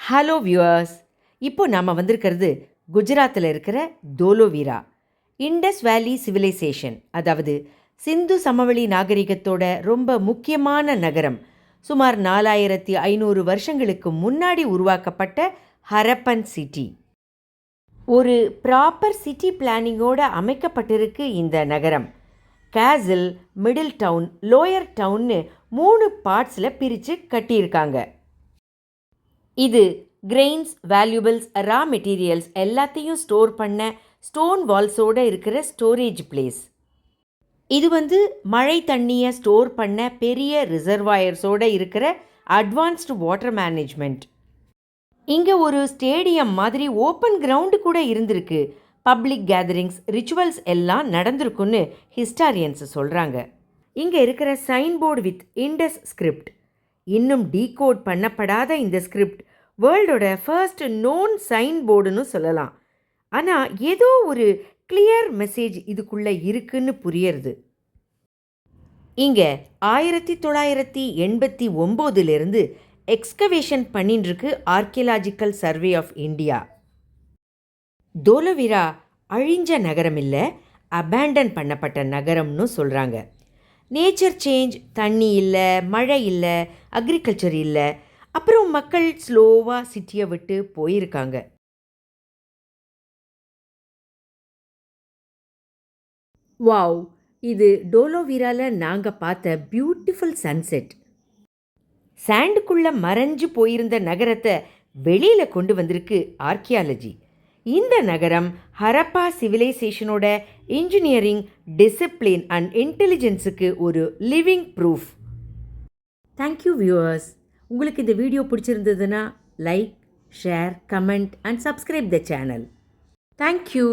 Hello viewers. இப்போ நாம் வந்திருக்கிறது குஜராத்தில் இருக்கிற தோலோவீரா. இண்டஸ் வேலி சிவிலைசேஷன், அதாவது சிந்து சமவெளி நாகரிகத்தோட ரொம்ப முக்கியமான நகரம். சுமார் 4500 வருஷங்களுக்கு முன்னாடி உருவாக்கப்பட்ட ஹரப்பன் சிட்டி. ஒரு ப்ராப்பர் சிட்டி பிளானிங்கோட அமைக்கப்பட்டிருக்கு இந்த நகரம். கேசில், மிடில் டவுன், லோயர் டவுன்னு 3 பார்ட்ஸில் பிரித்து கட்டியிருக்காங்க. இது கிரெயின்ஸ், வேல்யூபிள்ஸ், ரா மெட்டீரியல்ஸ் எல்லாத்தையும் ஸ்டோர் பண்ண ஸ்டோன் வால்ஸோடு இருக்கிற ஸ்டோரேஜ் பிளேஸ். இது மழை தண்ணியை ஸ்டோர் பண்ண பெரிய ரிசர்வாயர்ஸோடு இருக்கிற அட்வான்ஸ்டு வாட்டர் மேனேஜ்மெண்ட். இங்கே ஒரு ஸ்டேடியம் மாதிரி ஓப்பன் கிரவுண்டு கூட இருந்திருக்கு. பப்ளிக் கேதரிங்ஸ், ரிச்சுவல்ஸ் எல்லாம் நடந்திருக்குன்னு ஹிஸ்டாரியன்ஸ் சொல்கிறாங்க. இங்கே இருக்கிற சைன்போர்டு வித் இண்டஸ் ஸ்கிரிப்ட், இன்னும் டீகோட் பண்ணப்படாத இந்த ஸ்கிரிப்ட் வேர்ல்டோட ஃபர்ஸ்ட் நோன் சைன் போர்டுன்னு சொல்லலாம். ஆனால் ஏதோ ஒரு கிளியர் மெசேஜ் இதுக்குள்ளே இருக்குன்னு புரியறது. இங்கே 1989 எக்ஸ்கவேஷன் பண்ணிட்டுருக்கு archaeological survey of India. Dholavira அழிஞ்ச நகரம் இல்லை, அபேண்டன் பண்ணப்பட்ட நகரம்னு சொல்கிறாங்க. நேச்சர் சேஞ்ச், தண்ணி இல்லை, மழை இல்லை, அக்ரிகல்ச்சர் இல்லை, அப்புறம் மக்கள் ஸ்லோவாக சிட்டியை விட்டு போயிருக்காங்க. வாவ், இது டோலோவீராவில் நாங்கள் பார்த்த பியூட்டிஃபுல் சன்செட். சாண்டுக்குள்ளே மறைஞ்சு போயிருந்த நகரத்தை வெளியில் கொண்டு வந்திருக்கு ஆர்கியாலஜி. இந்த நகரம் ஹரப்பா சிவிலைசேஷனோட இன்ஜினியரிங், டிசிப்ளின் அண்ட் இன்டெலிஜென்ஸுக்கு ஒரு லிவிங் ப்ரூஃப். Thank you viewers. உங்களுக்கு இந்த வீடியோ பிடிச்சிருந்ததுன்னா like, share, comment and subscribe the channel. Thank you.